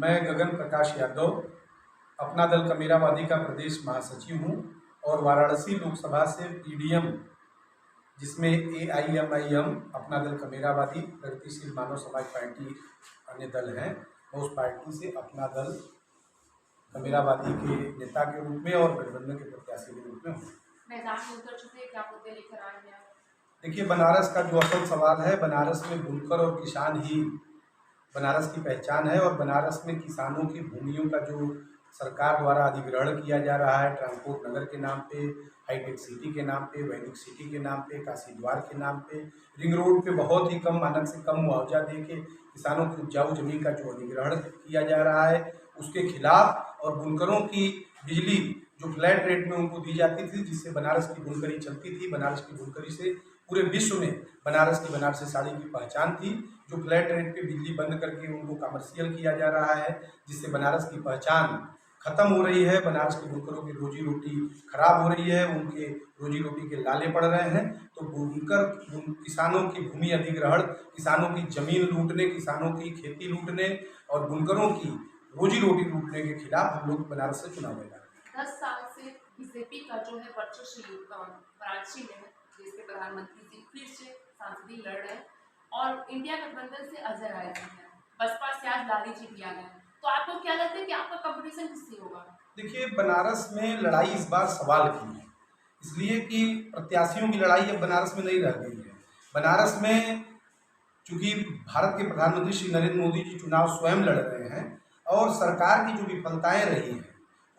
मैं गगन प्रकाश यादव, अपना दल कमेरावादी का प्रदेश महासचिव हूँ और वाराणसी लोकसभा से पीडीएम, जिसमें एआईएमआईएम, अपना दल कमेरावादी, प्रगतिशील मानव समाज पार्टी अन्य दल हैं, मैं उस पार्टी से अपना दल कमेरावादी के नेता के रूप में और गठबंधन के प्रत्याशी के रूप में हूँ। मैदान में उतर चुके, क्या मुद्दे लेकर आए हैं? देखिए, बनारस का जो असल सवाल है, बनारस में बुनकर और किसान ही बनारस की पहचान है और बनारस में किसानों की भूमियों का जो सरकार द्वारा अधिग्रहण किया जा रहा है, ट्रांसपोर्ट नगर के नाम पे, हाईटेक सिटी के नाम पे, वैदिक सिटी के नाम पे, काशी द्वार के नाम पे, रिंग रोड पे बहुत ही कम, मानक से कम मुआवजा दे के किसानों की उपजाऊ जमीन का जो अधिग्रहण किया जा रहा है, उसके खिलाफ, और बुनकरों की बिजली जो फ्लैट रेट में उनको दी जाती थी, जिससे बनारस की बुनकरी चलती थी, बनारस की बुनकरी से पूरे विश्व में बनारस की बनारसी साड़ी की पहचान थी, जो फ्लैट रेट पे बिजली बंद करके उनको कमर्शियल किया जा रहा है, जिससे बनारस की पहचान खत्म हो रही है, बनारस के बुनकरों की रोजी रोटी खराब हो रही है, उनके रोजी रोटी के लाले पड़ रहे हैं। तो बुनकर किसानों की भूमि अधिग्रहण, किसानों की जमीन लूटने, किसानों की खेती लूटने और बुनकरों की रोजी रोटी लूटने के खिलाफ हम लोग बनारस से चुनाव लड़ा। 10 साल से बीजेपी का जो है वर्चस्व वाराणसी में है, देश के प्रधानमंत्री जी फिर से सांसदी लड़ रहे हैं और इंडिया गठबंधन से अजय राय जी हैं, बसपा से आज लाली जी भी आ गए। तो आपको क्या लगता है कि आपका कंपटीशन किससे होगा? देखिए, बनारस में लड़ाई इस बार सवाल की है, इसलिए कि प्रत्याशियों की लड़ाई अब बनारस में नहीं रह गई है। बनारस में चूंकि भारत के प्रधानमंत्री श्री नरेंद्र मोदी जी चुनाव स्वयं लड़ रहे हैं और सरकार की जो विफलताएं रही हैं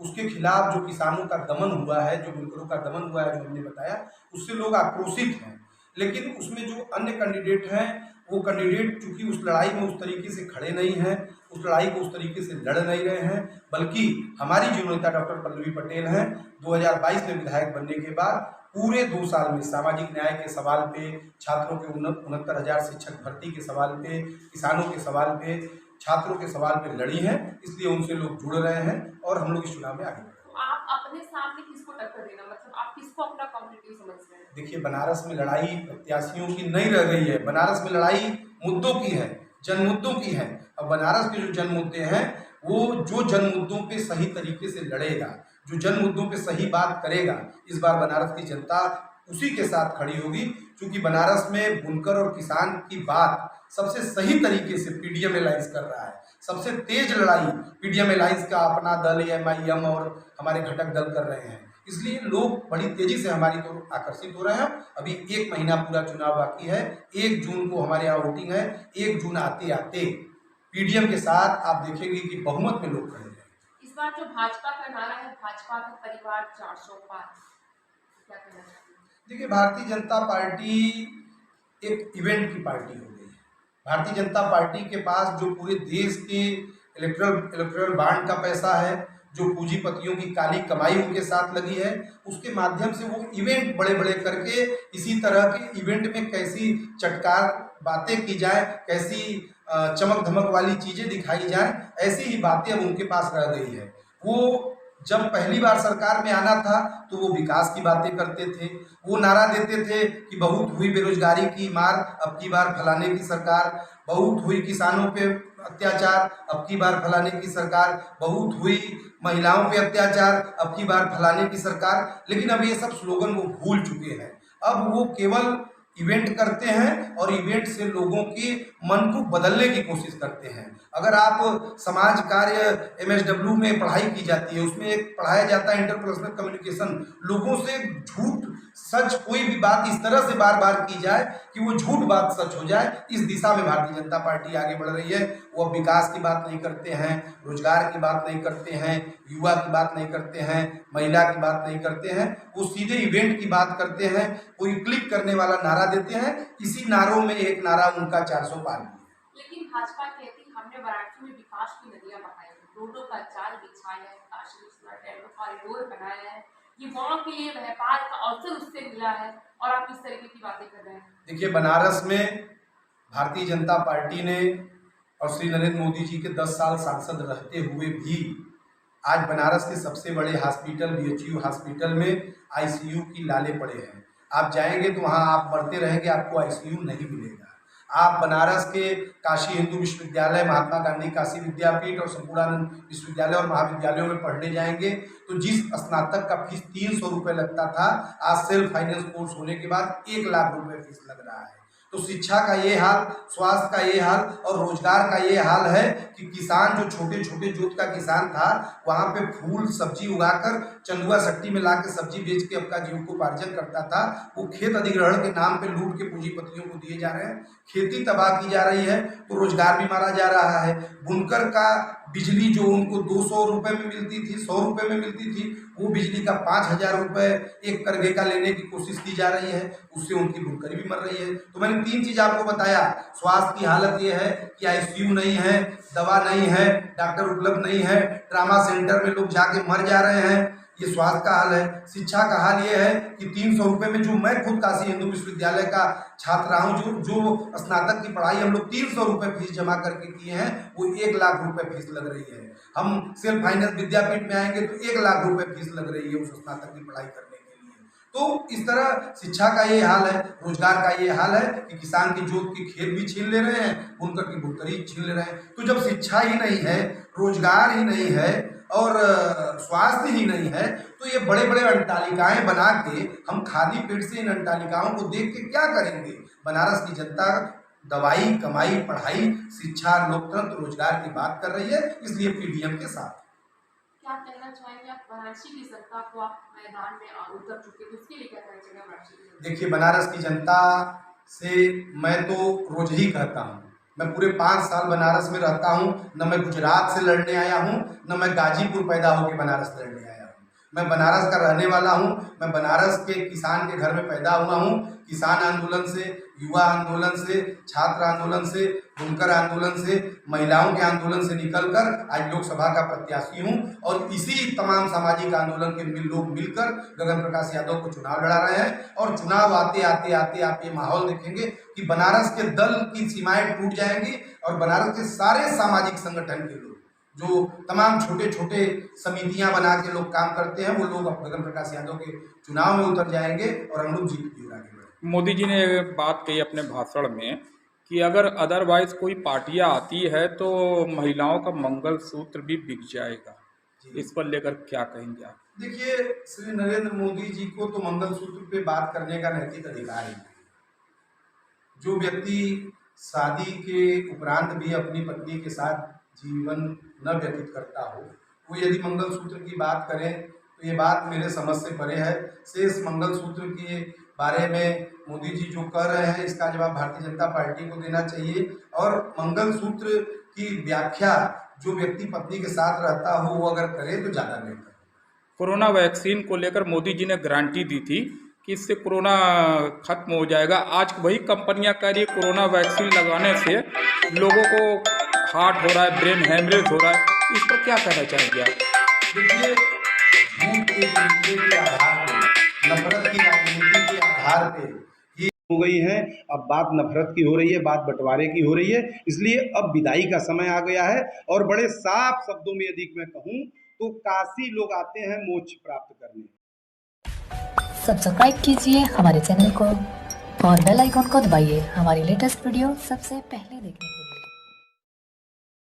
उसके खिलाफ जो किसानों का दमन हुआ है, जो बुनकरों का दमन हुआ है, जो हमने बताया, उससे लोग आक्रोशित हैं। लेकिन उसमें जो अन्य कैंडिडेट हैं, वो कैंडिडेट चूंकि उस लड़ाई में उस तरीके से खड़े नहीं हैं, उस लड़ाई को उस तरीके से लड़ नहीं रहे हैं, बल्कि हमारी जो नेता डॉक्टर पल्लवी पटेल हैं, 2022 में विधायक बनने के बाद पूरे 2 साल में सामाजिक न्याय के सवाल पे, छात्रों के 69,000 शिक्षक भर्ती के सवाल पे, किसानों के सवाल पे, छात्रों के सवाल पे लड़ी हैं, इसलिए उनसे लोग जुड़ रहे हैं और हम लोग इस चुनाव में आगे बढ़े। तो आप अपने सामने किसको टक्कर देना, मतलब आप किसको अपना कॉम्पिटिटिव समझ रहे हैं? देखिए, बनारस में लड़ाई प्रत्याशियों की नहीं रह गई है, बनारस में लड़ाई मुद्दों की है, जन मुद्दों की है। अब बनारस के जो जन मुद्दे हैं, वो जो जन मुद्दों पे सही तरीके से लड़ेगा, जो जन मुद्दों पे सही बात करेगा, इस बार बनारस की जनता उसी के साथ खड़ी होगी। क्योंकि बनारस में बुनकर और किसान की बात सबसे सही तरीके से पीडीएम अलायंस कर रहा है। सबसे तेज लड़ाई पीडीएम अलायंस का अपना दल, एमआईएम और हमारे घटक दल कर रहे हैं, इसलिए लोग बड़ी तेजी से हमारी तो आकर्षित हो रहे हैं। अभी 1 महीना पूरा चुनाव बाकी है, 1 जून को हमारे यहाँ वोटिंग है। 1 जून आते आते पीडीएम के साथ आप देखेंगे कि बहुमत में लोग खड़े हैं। इस बार जो भाजपा का नारा है, भाजपा का परिवार 400 पार, क्या कहना चाहिए? देखिए, भारतीय जनता पार्टी एक इवेंट की पार्टी हो गई है। भारतीय जनता पार्टी के पास जो पूरे देश के इलेक्टोरल बॉन्ड का पैसा है, जो पूंजीपतियों की काली कमाई उनके साथ लगी है, उसके माध्यम से वो इवेंट बड़े बड़े करके इसी तरह के इवेंट में कैसी चटकार बातें की जाए, कैसी चमक धमक वाली चीजें दिखाई जाए, ऐसी ही बातें अब उनके पास रह गई है। वो जब पहली बार सरकार में आना था तो वो विकास की बातें करते थे, वो नारा देते थे कि बहुत हुई बेरोजगारी की मार, अब की बार फलाने की सरकार, बहुत हुई किसानों पे अत्याचार, अब की बार फलाने की सरकार, बहुत हुई महिलाओं पे अत्याचार, अब की बार फलाने की सरकार। लेकिन अब ये सब स्लोगन वो भूल चुके हैं। अब वो केवल इवेंट करते हैं और इवेंट से लोगों के मन को बदलने की कोशिश करते हैं। अगर आप समाज कार्य एमएसडब्ल्यू में पढ़ाई की जाती है, उसमें एक पढ़ाया जाता है इंटरपर्सनल कम्युनिकेशन, लोगों से झूठ सच कोई भी बात इस तरह से बार बार की जाए कि वो झूठ बात सच हो जाए, इस दिशा में भारतीय जनता पार्टी आगे बढ़ रही है। वो अब विकास की बात नहीं करते हैं, रोजगार की बात नहीं करते हैं, युवा की बात नहीं करते हैं, महिला की बात नहीं करते हैं, वो सीधे इवेंट की बात करते हैं। कोई क्लिक करने वाला नारा देते हैं, इसी नारों में एक नारा उनका 400 पार भी है। लेकिन भाजपा कहती हमने वाराणसी में विकास की नदियां बहाई है, रोडों का जाल बिछाया है, काशी विश्वनाथ कॉरिडोर बनाया है, ये गांव के लिए व्यापार का अवसर उससे मिला है, और आप इस तरीके की बातें कर रहे हैं। देखिए, बनारस में भारतीय जनता पार्टी ने और श्री नरेंद्र मोदी जी के 10 साल सांसद रहते हुए भी आज बनारस के सबसे बड़े हॉस्पिटल बीएचयू हॉस्पिटल में आईसीयू की लाले पड़े हैं। आप जाएंगे तो वहाँ आप बढ़ते रहेंगे, आपको आईसीयू नहीं मिलेगा। आप बनारस के काशी हिंदू विश्वविद्यालय, महात्मा गांधी काशी विद्यापीठ और संपूर्णानंद विश्वविद्यालय और महाविद्यालयों में पढ़ने जाएंगे तो जिस स्नातक का फीस 300 रुपये लगता था, आज सेल्फ फाइनेंस कोर्स होने के बाद 1 लाख रुपए फीस लग रहा है। तो शिक्षा का ये हाल, स्वास्थ्य का ये हाल और रोजगार का ये हाल है कि किसान जो छोटे छोटे जोत का किसान था, वहाँ पे फूल सब्जी उगाकर चंदुआ सट्टी में ला के सब्जी बेच के अपना जीविकोपार्जन करता था, वो खेत अधिग्रहण के नाम पे लूट के पूंजीपतियों को दिए जा रहे हैं, खेती तबाह की जा रही है, तो रोजगार भी मारा जा रहा है। बुनकर का बिजली जो उनको 200 रुपये में मिलती थी, 100 रुपये में मिलती थी, वो बिजली का 5,000 रुपये एक करघे का लेने की कोशिश की जा रही है, उससे उनकी बुनकरी भी मर रही है। तो मैंने 3 चीज़ आपको बताया। स्वास्थ्य की हालत ये है कि ICU नहीं है, दवा नहीं है, डॉक्टर उपलब्ध नहीं है, ट्रामा सेंटर में लोग जाके मर जा रहे हैं, ये स्वास्थ्य का हाल है। शिक्षा का हाल ये है कि 300 रुपये में, जो मैं खुद काशी हिंदू विश्वविद्यालय का छात्र रहा हूँ, जो स्नातक की पढ़ाई हम लोग 300 रुपये फीस जमा करके किए हैं, वो 1 लाख रुपए फीस लग रही है। हम सेल्फ फाइनेंस विद्यापीठ में आएंगे तो 1 लाख रुपए फीस लग रही है उस स्नातक की पढ़ाई करने के लिए। तो इस तरह शिक्षा का ये हाल है, रोजगार का ये हाल है कि किसान की जोत की खेत भी छीन ले रहे हैं, बुनकर की बुनकरी छीन ले रहे हैं। तो जब शिक्षा ही नहीं है, रोजगार ही नहीं है और स्वास्थ्य ही नहीं है, तो ये बड़े बड़े अंटालिकाएं बना के हम खाली पेट से इन अंटालिकाओं को देख के क्या करेंगे। बनारस की जनता दवाई, कमाई, पढ़ाई, शिक्षा, लोकतंत्र, रोजगार की बात कर रही है, इसलिए PDM के साथ। क्या कहना चाहेंगे आप वाराणसी की जनता को? आप मैदान में उतर चुके हैं, उसके लिए क्या कहना चाहेंगे वाराणसी की जनता? देखिए, बनारस की जनता से मैं तो रोज ही कहता हूँ, मैं पूरे 5 साल बनारस में रहता हूँ, न मैं गुजरात से लड़ने आया हूँ, न मैं गाजीपुर पैदा होकर बनारस लड़ने आया हूँ। मैं बनारस का रहने वाला हूँ, मैं बनारस के किसान के घर में पैदा हुआ हूँ। किसान आंदोलन से, युवा आंदोलन से, छात्र आंदोलन से, बुनकर आंदोलन से, महिलाओं के आंदोलन से निकलकर आज लोकसभा का प्रत्याशी हूँ और इसी तमाम सामाजिक आंदोलन के लोग मिलकर गगन प्रकाश यादव को चुनाव लड़ा रहे हैं। और चुनाव आते आते आते आप ये माहौल देखेंगे कि बनारस के दल की सीमाएं टूट जाएंगी और बनारस के सारे सामाजिक संगठन के लोग, जो तमाम छोटे छोटे समितियां बना के लोग काम करते हैं, वो लोग अब गगन प्रकाश यादव के चुनाव में उतर जाएंगे और हम लोग जीत की ओर आगे बढ़ेंगे। मोदी जी ने बात कही अपने भाषण में कि अगर अदरवाइज कोई पार्टियां आती है तो महिलाओं का मंगलसूत्र भी बिक जाएगा, इस पर लेकर क्या कहेंगे आप? देखिए, श्री नरेंद्र मोदी जी को तो मंगलसूत्र पे बात करने का नैतिक अधिकार ही नहीं। जो व्यक्ति शादी के उपरांत भी अपनी पत्नी के साथ जीवन न व्यतीत करता हो, वो यदि मंगलसूत्र की बात करें तो ये बात मेरे समझ से परे है। शेष मंगलसूत्र के बारे में मोदी जी जो कर रहे हैं, इसका जवाब भारतीय जनता पार्टी को देना चाहिए। और मंगलसूत्र की व्याख्या जो व्यक्ति पत्नी के साथ रहता हो वो अगर करे तो ज़्यादा बेहतर। कोरोना वैक्सीन को लेकर मोदी जी ने गारंटी दी थी कि इससे कोरोना खत्म हो जाएगा। आज वही कंपनियां कह रही है कोरोना वैक्सीन लगाने से लोगों को हार्ट हो रहा है, ब्रेन हेमरेज हो रहा है, इस पर क्या कहना चाहेंगे आप? देखिए, झूठ के तरीके के आधार पर, नफरत की राजनीति के आधार पे ये हो गई है। अब बात नफरत की हो रही है, बात बंटवारे की हो रही है, इसलिए अब विदाई का समय आ गया है। और बड़े साफ शब्दों में यदि मैं कहूँ तो काशी लोग आते हैं मोक्ष प्राप्त करने। सब्सक्राइब कीजिए हमारे चैनल को और बेल आइकॉन को दबाइए हमारी लेटेस्ट वीडियो सबसे पहले देखने के लिए।